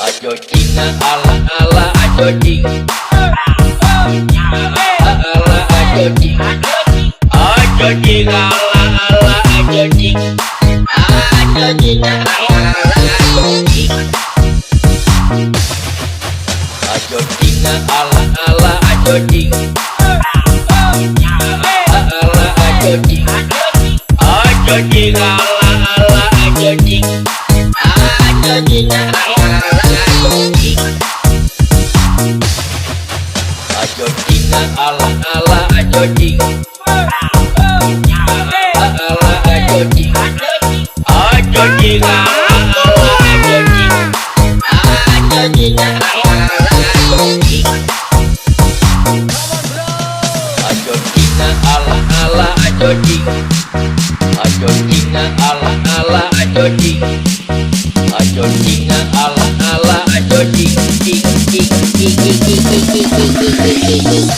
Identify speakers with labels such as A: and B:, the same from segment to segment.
A: Ajo Cina ala ala ajo cing, ala ajo cing, ajo Cina ala ala ajo cing, ajo Cina ala ala ajo cing, ajo Cina ala ala ajo cing, ala ajo cing, ajo Cina ala ala ajo cing, ajo Cina ajo Cina ala ala ajo cing, ala ajo cing, ajo Cina ala ala ajo cing, ajo Cina ala ajo cing, ajo Cina ala ala ajo cing, ajo Cina ala ala ajo cing, ajo Cina ala ala ajo cing cing cing cing cing cing cing cing.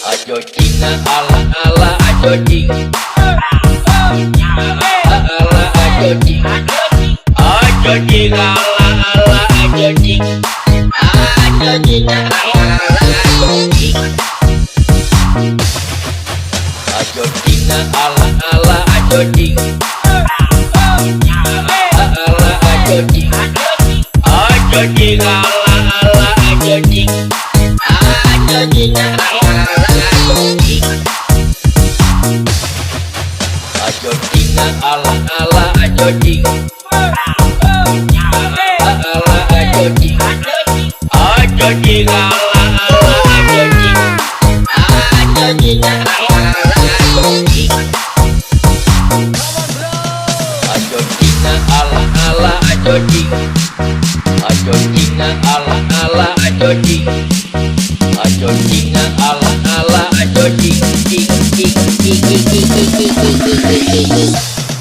A: Ajo Cina ala ala ajo cing, ala ajo cing, ajo Cina ala ala ajo cing, ajo Cina ala ajo cing, ajo Cina ala ala ajo cing, ala ajo cing, ajo Cina ala ala ajo cing, ajo Cina ala ajo Cina ala ala ajo cing, ala ajo cing, ajo Cina ala ala ajo cing, ajo Cina ala ajo cing, ajo Cina ala ala ajo cing, ajo Cina ala ala ajo cing, ajo Cina ala ala ajo cing cing cing cing cing cing cing cing cing.